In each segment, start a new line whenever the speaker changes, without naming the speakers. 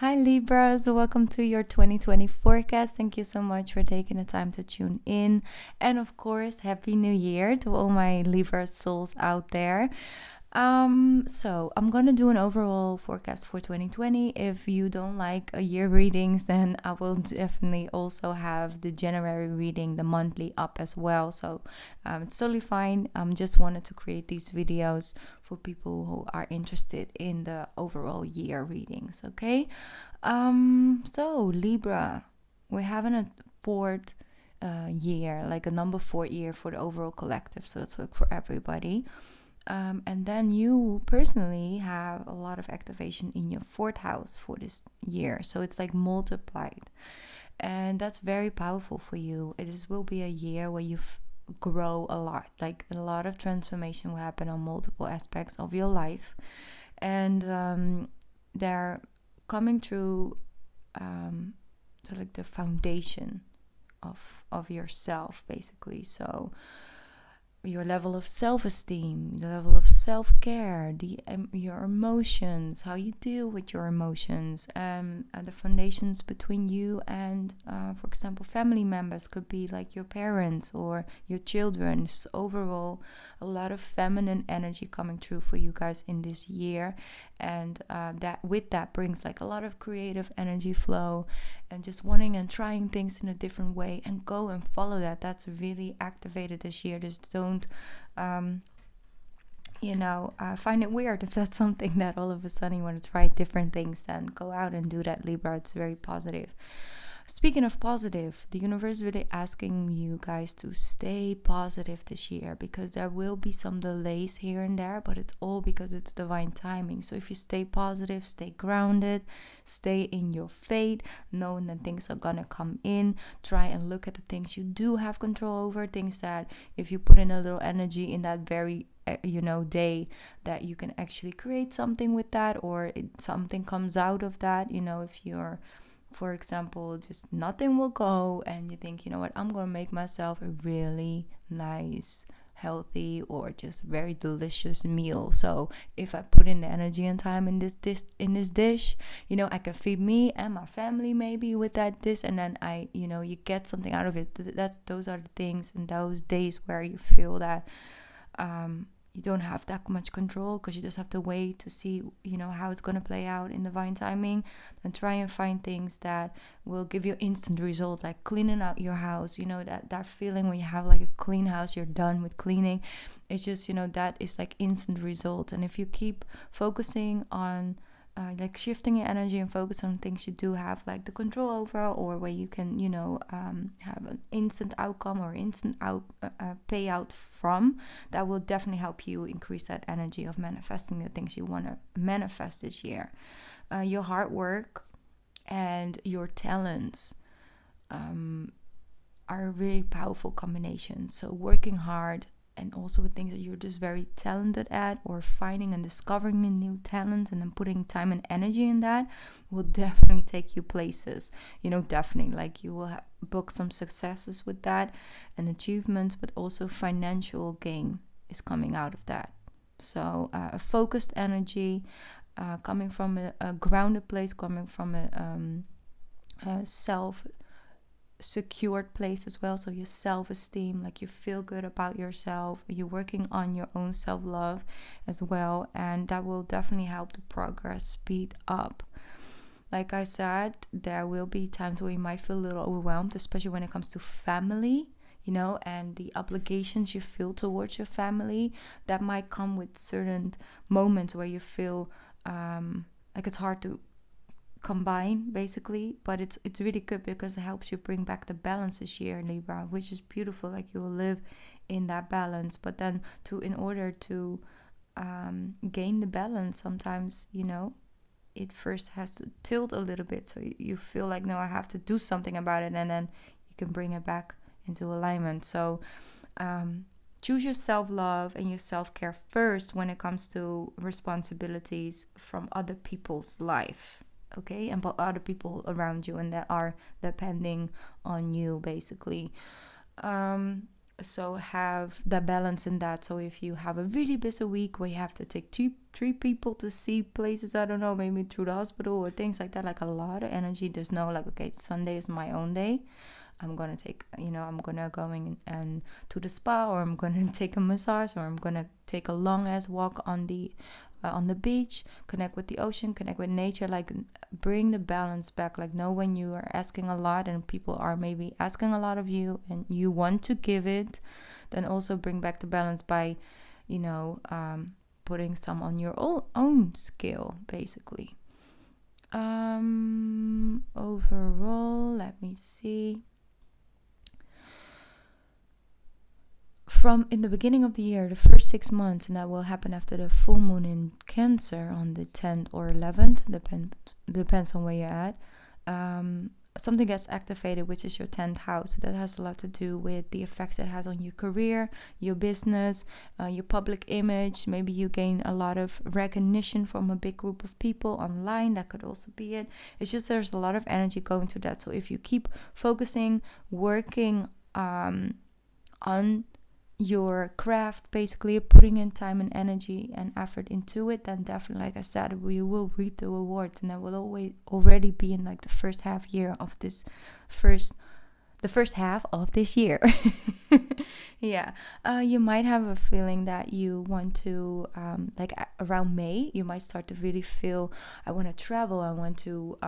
Hi Libras, welcome to your 2020 forecast. Thank you so much for taking the time to tune in. And of course, Happy New Year to all my Libra souls out there. So I'm gonna do an overall forecast for 2020. If you don't like a year readings, then I will definitely also have the January reading, the monthly up as well. So it's totally fine. Just wanted to create these videos for people who are interested in the overall year readings. Okay. So Libra, we're having a fourth year, like a number 4 year for the overall collective. So it's like for everybody. And then you personally have a lot of activation in your fourth house for this year. So it's like multiplied. And that's very powerful for you. Will be a year where you grow a lot. Like a lot of transformation will happen on multiple aspects of your life. And they're coming through so like the foundation of yourself, basically. So your level of self-esteem, the level of self-care, your emotions, how you deal with your emotions, the foundations between you and, for example, family members could be like your parents or your children. So overall, a lot of feminine energy coming through for you guys in this year, and that brings like a lot of creative energy flow, and just wanting and trying things in a different way, and go and follow that. That's really activated this year. Just don't find it weird if that's something that all of a sudden you want to try different things. Then go out and do that, Libra. It's very positive. Speaking of positive, the universe is really asking you guys to stay positive this year, because there will be some delays here and there, but it's all because it's divine timing. So if you stay positive, stay grounded, stay in your fate, knowing that things are gonna come in, try and look at the things you do have control over, things that if you put in a little energy in that very day, that you can actually create something with that, or something comes out of that. If you're, for example, just nothing will go, and you think, you know what, I'm gonna make myself a really nice, healthy, or just very delicious meal. So if I put in the energy and time in this dish, I can feed me and my family maybe with that dish, and then you get something out of it. Those are the things in those days where you feel that you don't have that much control, because you just have to wait to see how it's going to play out in divine timing, and try and find things that will give you instant result, like cleaning out your house. That feeling when you have like a clean house, you're done with cleaning. It's just that is like instant result. And if you keep focusing on like shifting your energy and focus on things you do have like the control over, or where you can have an instant outcome or instant payout from, that will definitely help you increase that energy of manifesting the things you want to manifest this year. Your hard work and your talents are a really powerful combination. So working hard, and also with things that you're just very talented at, or finding and discovering a new talent and then putting time and energy in that, will definitely take you places. Definitely, like you will book some successes with that and achievements, but also financial gain is coming out of that. So a focused energy, coming from a grounded place, coming from a self secured place as well. So your self-esteem, like you feel good about yourself, you're working on your own self-love as well, and that will definitely help the progress speed up. Like I said, there will be times where you might feel a little overwhelmed, especially when it comes to family, and the obligations you feel towards your family. That might come with certain moments where you feel like it's hard to combine, basically, but it's really good, because it helps you bring back the balance this year, Libra, which is beautiful. Like you will live in that balance, but then in order to gain the balance, sometimes it first has to tilt a little bit, so you feel like, no, I have to do something about it, and then you can bring it back into alignment. So choose your self-love and your self-care first when it comes to responsibilities from other people's life. Okay, and other people around you and that are depending on you, basically. so have the balance in that. So if you have a really busy week where you have to take three people to see places, I don't know, maybe through the hospital or things like that, like a lot of energy, there's no like, okay, Sunday is my own day, I'm gonna take, I'm gonna go and to the spa, or I'm gonna take a massage, or I'm gonna take a long ass walk on the beach, connect with the ocean, connect with nature, like bring the balance back. Like, know when you are asking a lot and people are maybe asking a lot of you and you want to give it, then also bring back the balance by, putting some on your own scale, basically. Overall, let me see. From in the beginning of the year, the first 6 months, and that will happen after the full moon in Cancer on the 10th or 11th, depends on where you're at. Something gets activated, which is your 10th house. So that has a lot to do with the effects it has on your career, your business, your public image. Maybe you gain a lot of recognition from a big group of people online. That could also be it. It's just there's a lot of energy going to that. So if you keep focusing, working on your craft, basically putting in time and energy and effort into it, then definitely, like I said, you will reap the rewards, and that will already be in like the first half of this year. Yeah. You might have a feeling that you want to, like around May, you might start to really feel, I want to travel. I want to,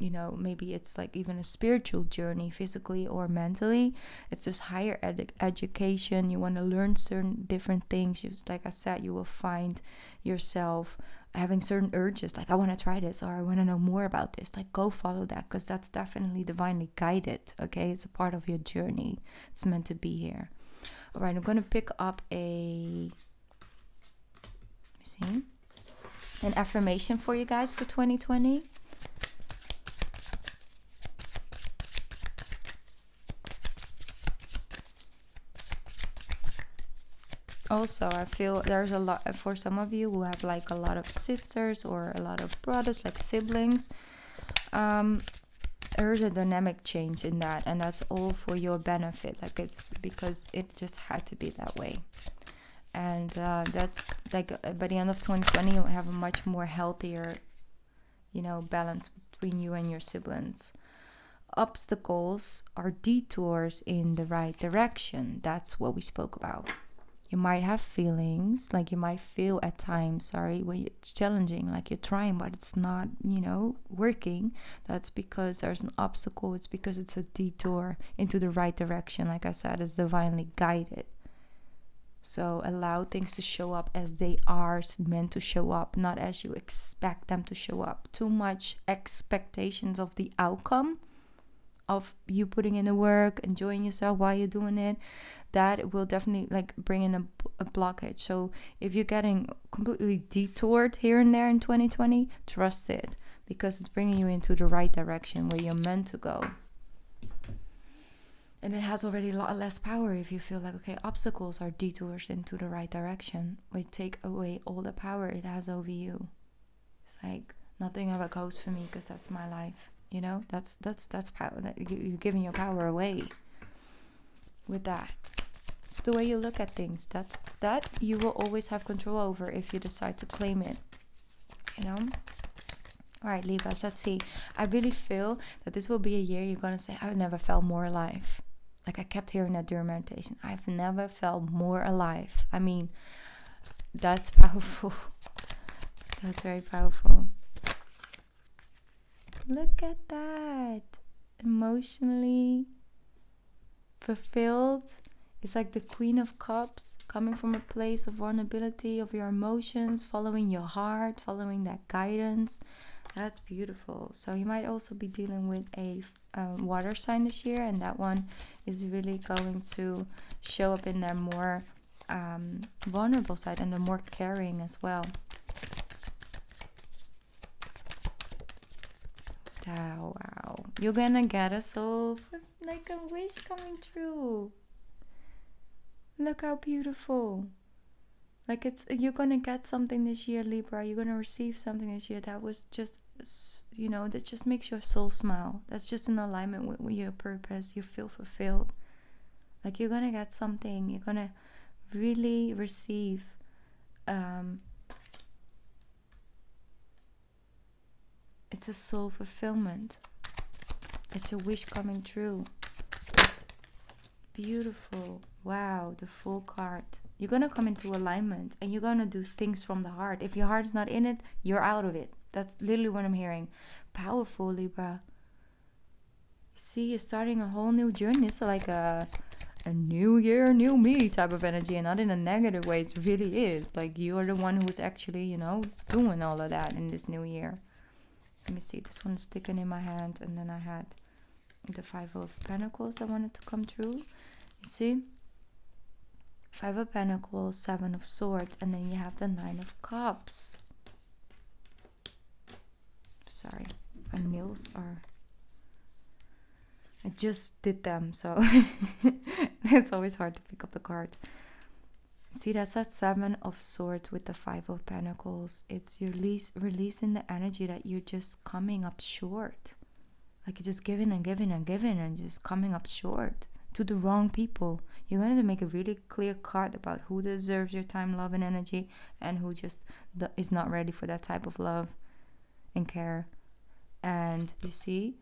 maybe it's like even a spiritual journey, physically or mentally. It's this higher education. You want to learn certain different things. Like I said, you will find yourself having certain urges, like I want to try this, or I want to know more about this. Like, go follow that, because that's definitely divinely guided. Okay, it's a part of your journey. It's meant to be here. All right, I'm going to pick up an affirmation for you guys for 2020. Also, I feel there's a lot for some of you who have like a lot of sisters or a lot of brothers, like siblings. There's a dynamic change in that, and that's all for your benefit. Like, it's because it just had to be that way. And that's like by the end of 2020, you'll have a much more healthier, balance between you and your siblings. Obstacles are detours in the right direction. That's what we spoke about. You might have feelings, like you might feel at times, when it's challenging, like you're trying, but it's not, working. That's because there's an obstacle. It's because it's a detour into the right direction. Like I said, it's divinely guided. So allow things to show up as they are meant to show up, not as you expect them to show up. Too much expectations of the outcome of you putting in the work, enjoying yourself while you're doing it, that will definitely like bring in a blockage. So if you're getting completely detoured here and there in 2020, trust it, because it's bringing you into the right direction where you're meant to go. And it has already a lot less power if you feel like, okay, obstacles are detours into the right direction. We take away all the power it has over you. It's like nothing ever goes for me because that's my life. That's power. That you're giving your power away with that. It's the way you look at things. That you will always have control over if you decide to claim it. All right, Libras, let's see. I really feel that this will be a year you're going to say, I've never felt more alive. Like I kept hearing that during meditation. I've never felt more alive. I mean, that's powerful. That's very powerful. Look at that. Emotionally fulfilled. It's like the Queen of Cups, coming from a place of vulnerability of your emotions, following your heart, following that guidance. That's beautiful. So you might also be dealing with a water sign this year, and that one is really going to show up in their more vulnerable side and the more caring as well. Oh, wow. You're gonna get a soul, like a wish coming true. Look how beautiful. Like you're gonna get something this year, Libra. You're gonna receive something this year that was just, that just makes your soul smile. That's just in alignment with your purpose. You feel fulfilled. Like you're gonna get something, you're gonna really receive it's a soul fulfillment. It's a wish coming true. It's beautiful. Wow, the Fool card. You're gonna come into alignment and you're gonna do things from the heart. If your heart's not in it, you're out of it. That's literally what I'm hearing. Powerful, Libra. See, you're starting a whole new journey. It's like a new year, new me type of energy, and not in a negative way. It really is. Like you're the one who's actually, you know, doing all of that in this new year. Let me see. This one's sticking in my hand, and then I had the Five of Pentacles I wanted to come through. You see? Five of Pentacles, Seven of Swords, and then you have the Nine of Cups. Sorry, my nails are... I just did them, so it's always hard to pick up the card. See, that's that Seven of Swords with the Five of Pentacles. It's your releasing the energy that you're just coming up short. Like you're just giving and giving and giving and just coming up short to the wrong people. You're going to make a really clear cut about who deserves your time, love, and energy, and who just is not ready for that type of love and care. And you see,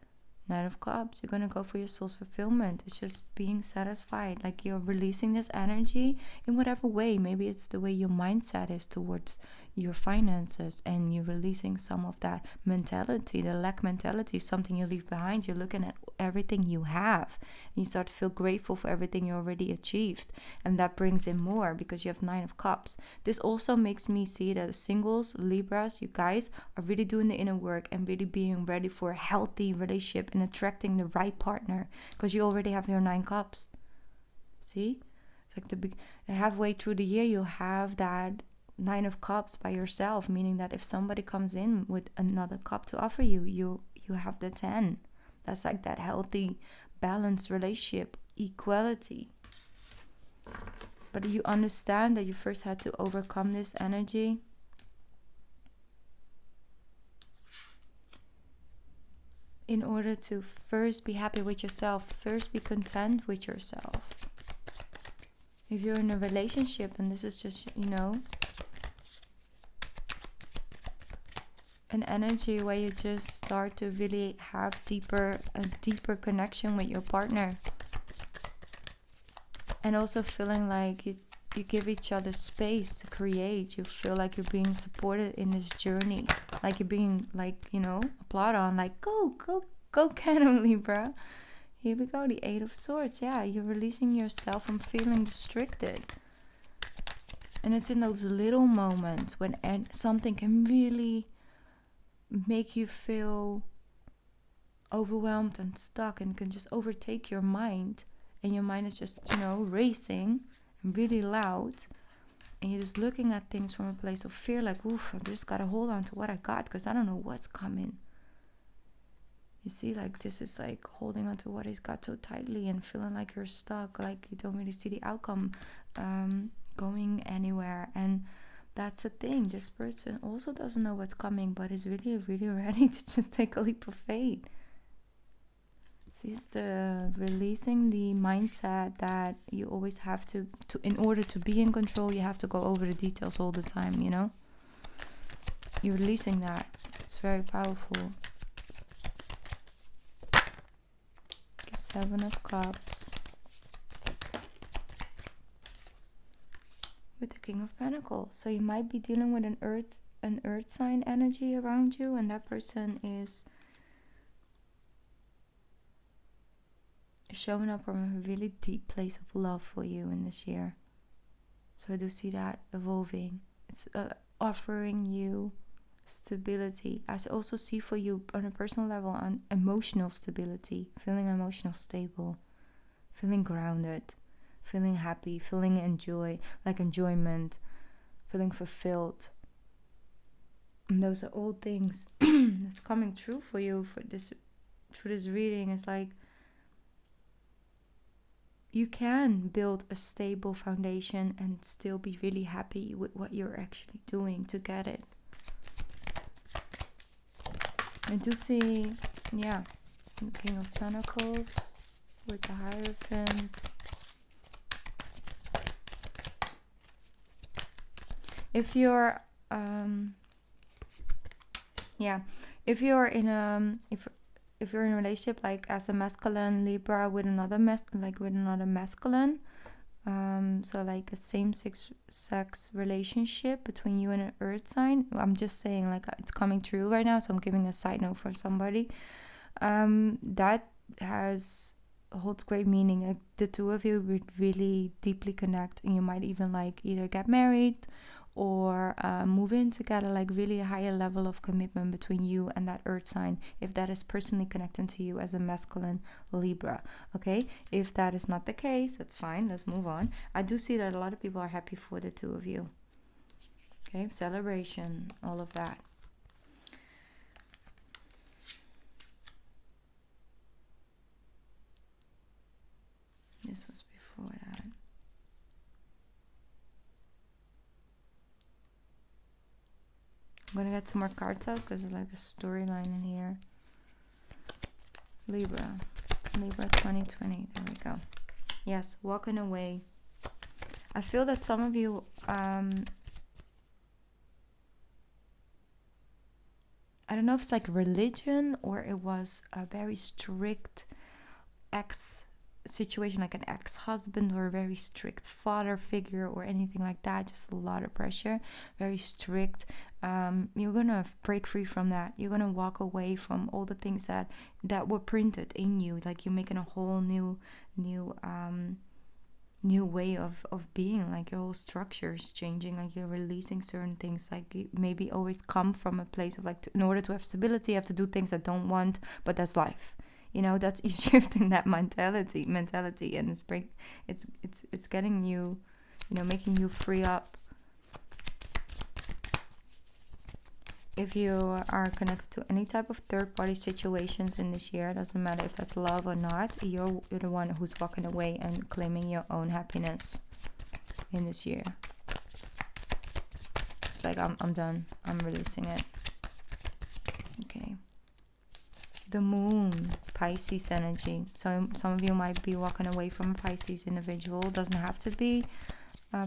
Nine of Cups, you're going to go for your soul's fulfillment. It's just being satisfied. Like you're releasing this energy in whatever way. Maybe it's the way your mindset is towards your finances, and you're releasing some of that mentality, the lack mentality, something you leave behind. You're looking at everything you have, and you start to feel grateful for everything you already achieved, and that brings in more because you have Nine of Cups. This also makes me see that singles, Libras, you guys are really doing the inner work and really being ready for a healthy relationship and attracting the right partner, because you already have your 9 cups. See, it's like the halfway through the year you have that 9 of Cups by yourself, meaning that if somebody comes in with another cup to offer you, you have the 10. That's like that healthy, balanced relationship, equality. But you understand that you first had to overcome this energy. In order to first be happy with yourself, first be content with yourself. If you're in a relationship and this is just, you know, an energy where you just start to really have a deeper connection with your partner, and also feeling like you give each other space to create. You feel like you're being supported in this journey, like you're being, like, you know, applauded on, like go get him, Libra. Here we go, the 8 of Swords. Yeah, you're releasing yourself from feeling restricted. And it's in those little moments when something can really make you feel overwhelmed and stuck, and can just overtake your mind, and your mind is just, you know, racing and really loud, and you're just looking at things from a place of fear, like, oof, I just gotta hold on to what I got because I don't know what's coming. You see, like, this is like holding on to what he's got so tightly and feeling like you're stuck, like you don't really see the outcome going anywhere. And that's the thing. This person also doesn't know what's coming, but is really, really ready to just take a leap of faith. See, it's the releasing the mindset that you always have to in order to be in control, you have to go over the details all the time, you know? You're releasing that. It's very powerful. Okay, 7 of Cups. With the King of Pentacles. So you might be dealing with an earth sign energy around you, and that person is showing up from a really deep place of love for you in this year. So I do see that evolving. It's offering you stability. I also see for you on a personal level on emotional stability, feeling emotional stable, feeling grounded, feeling happy, feeling enjoyment, feeling fulfilled. And those are all things that's coming true for you through this reading. It's like you can build a stable foundation and still be really happy with what you're actually doing to get it. I do see, yeah, the King of Pentacles with the Hierophant. If you're if you're in if you're in a relationship like as a masculine Libra with another masculine, so like a sex relationship between you and an earth sign, I'm just saying like it's coming true right now, so I'm giving a side note for somebody. That holds great meaning. Like the two of you would really deeply connect, and you might even like either get married or move in together, like really a higher level of commitment between you and that earth sign, if that is personally connecting to you as a masculine Libra. Okay, if that is not the case, that's fine, let's move on. I do see that a lot of people are happy for the two of you. Okay, celebration, all of that. This was before that. I'm gonna get some more cards out because there's like a storyline in here. Libra 2020. There we go. Yes, walking away. I feel that some of you I don't know if it's like religion or it was a very strict ex situation, like an ex-husband or a very strict father figure or anything like that. Just a lot of pressure, very strict. You're gonna break free from that. You're gonna walk away from all the things that were printed in you. Like you're making a whole new way of being. Like your whole structure is changing. Like you're releasing certain things. Like you maybe always come from a place of like in order to have stability, you have to do things I don't want, but that's life. You know, that's you shifting that mentality, and it's getting you, making you free up. If you are connected to any type of third-party situations in this year, doesn't matter if that's love or not, you're the one who's walking away and claiming your own happiness in this year. It's like I'm done. I'm releasing it. Okay. The moon, Pisces energy. So some of you might be walking away from a Pisces individual. Doesn't have to be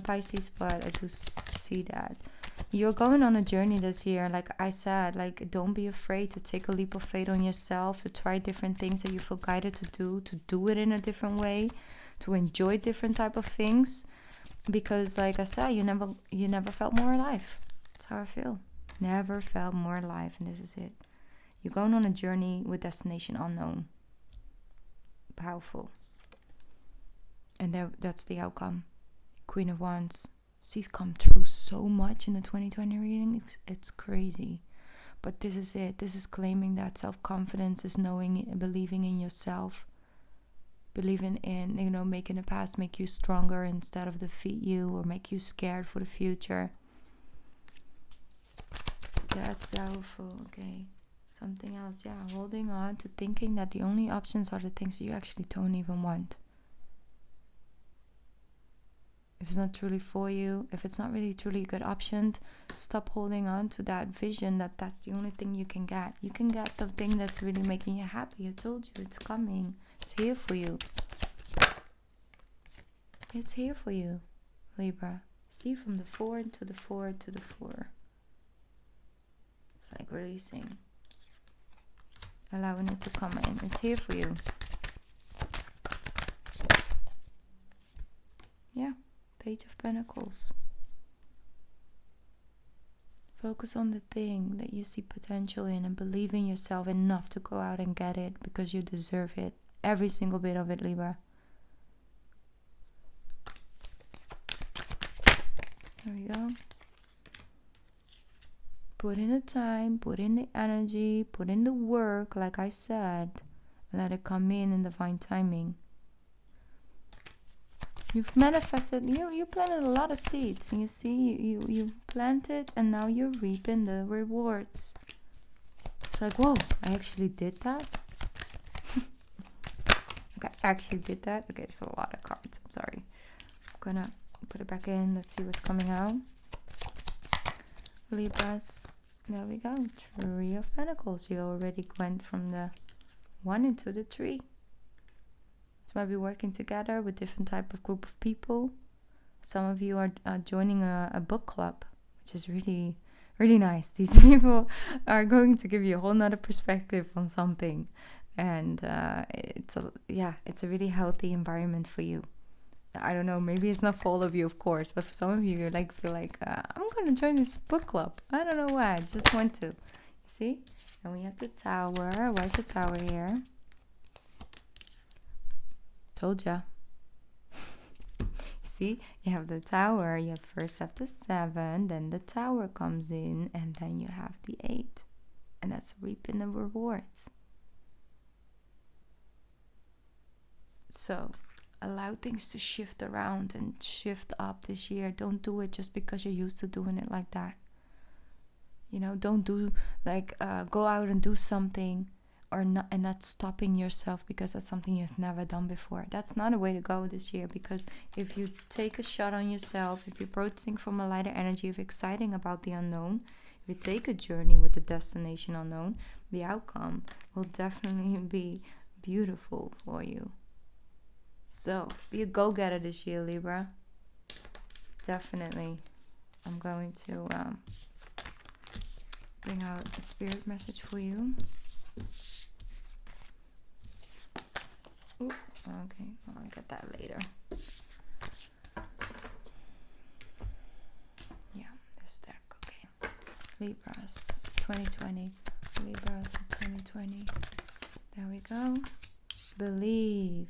Pisces, but I do see that. You're going on a journey this year. Like I said, like don't be afraid to take a leap of faith on yourself, to try different things that you feel guided to do it in a different way, to enjoy different type of things. Because like I said, you never felt more alive. That's how I feel. Never felt more alive, and this is it. You're going on a journey with destination unknown. Powerful. And that's the outcome. Queen of Wands. She's come through so much in the 2020 reading. It's crazy. But this is it. This is claiming that self-confidence, is knowing and believing in yourself. Believing in, making the past make you stronger instead of defeat you or make you scared for the future. That's powerful. Okay. Something else, holding on to thinking that the only options are the things that you actually don't even want. If it's not truly for you, if it's not really truly a good option, stop holding on to that vision that that's the only thing you can get. You can get the thing that's really making you happy. I told you, it's coming. It's here for you. It's here for you, Libra. See, from the 4 to the 4 to the 4. It's like releasing. Allowing it to come in. It's here for you. Yeah. Page of Pentacles. Focus on the thing that you see potential in and believe in yourself enough to go out and get it because you deserve it. Every single bit of it, Libra. There we go. Put in the time, put in the energy, put in the work, like I said. Let it come in divine timing. You've manifested, you planted a lot of seeds. And you see, you planted and now you're reaping the rewards. It's like, whoa, I actually did that? Okay, I actually did that? Okay, it's a lot of cards. I'm sorry. I'm gonna put it back in. Let's see what's coming out. Libras. There we go. 3 of Pentacles. You already went from the 1 into the 3. So might be working together with different type of group of people. Some of you are joining a book club which is really, really nice. These people are going to give you a whole nother perspective on something. And it's a really healthy environment for you. I don't know, maybe it's not for all of you, of course, but for some of you, feel like I'm gonna join this book club. I don't know why, I just want to. You see? And we have the Tower. Why is the Tower here? Told ya. See, you have the Tower. You first have the 7, then the Tower comes in, and then you have the 8, and that's reaping the rewards. So allow things to shift around and shift up this year. Don't do it just because you're used to doing it like that. Don't do go out and do something and not stopping yourself because that's something you've never done before. That's not a way to go this year, because if you take a shot on yourself, if you're approaching from a lighter energy of exciting about the unknown, if you take a journey with the destination unknown, the outcome will definitely be beautiful for you. So, be a go-getter this year, Libra. Definitely. I'm going to bring out a spirit message for you. Ooh, okay, I'll get that later. Yeah, this deck, okay. Libras 2020. Libras 2020. There we go. Believe.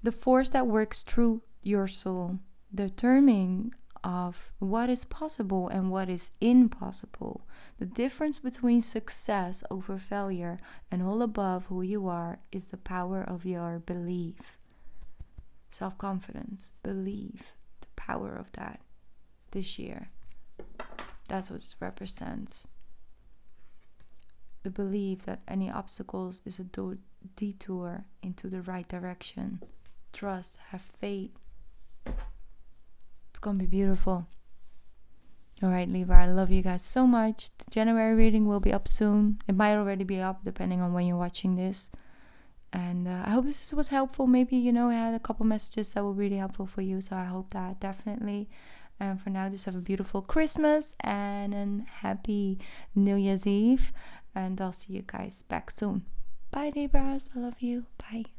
The force that works through your soul, determining of what is possible and what is impossible. The difference between success over failure and all above who you are is the power of your belief. Self-confidence, belief, the power of that this year. That's what it represents. The belief that any obstacles is a detour into the right direction. Trust, have faith. It's gonna be beautiful. Alright, Libra, I love you guys so much. The January reading will be up soon. It might already be up depending on when you're watching this. And I hope this was helpful. Maybe, I had a couple messages that were really helpful for you. So I hope that, definitely. And for now, just have a beautiful Christmas and a happy New Year's Eve. And I'll see you guys back soon. Bye, Libras. I love you. Bye.